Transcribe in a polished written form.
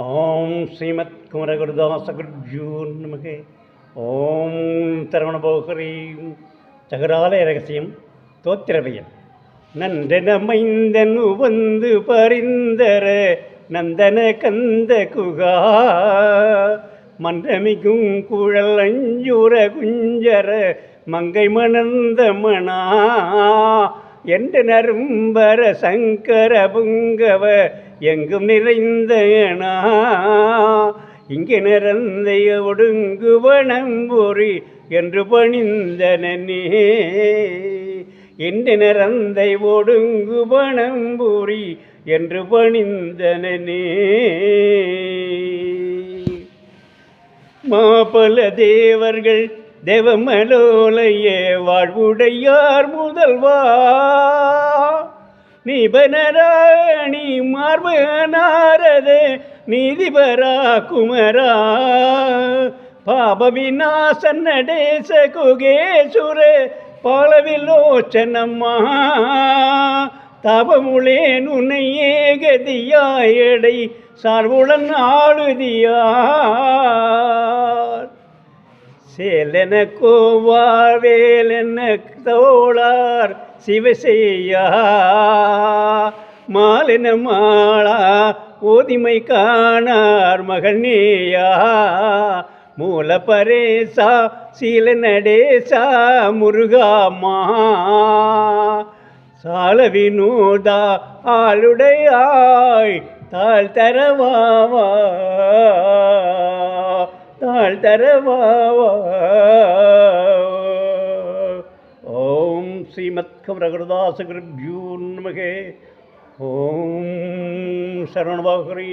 ஓம் ஸ்ரீமத் குமரகுருதாசகுருஜூ நமகே. ஓம் சரவணபோகரி. சகராலய ரகசியம் தோத்திரவியல். நந்தனமைந்தனு வந்து பரிந்தர நந்தன கந்த குகா மன்றமிகும் குழல் அஞ்சுர குஞ்சர மங்கை மணந்த மணா என்ற நரும்பர சங்கர புங்கவ எங்கும் நிறைந்தனா இங்கே நிறந்தைய ஒடுங்குவனம்பொறி என்று பணிந்தனே என்று நிறந்தை ஒடுங்குவனம்பொறி என்று பணிந்தனே. மாபல தேவர்கள் தேவமலோலைய வாழ்வுடையார் முதல்வா நிபனராணி மார்பனாரத நீதிபரா குமரா பாப விநாச நடேச குகேசுர பாலவிலோச்சனம்மா தபமுளேன் உன்னை ஏகதியாயடை சார்புடன் ஆளுதியார் சேலென கோவார் வேலென தோளார் சிவசெய்யா மாலென மாளா ஓதிமை காணார் மகனேயா மூல பரேசா சீல நடேசா முருகாமா சால வினோதா ஆளுடையாய் தாழ் தரவாவா தாழ் தரவாவா. ஓம் ஸ்ரீமத் குமரகுருதாசகுருஜூ நமகே. ஓம் சரவணபவஹரி.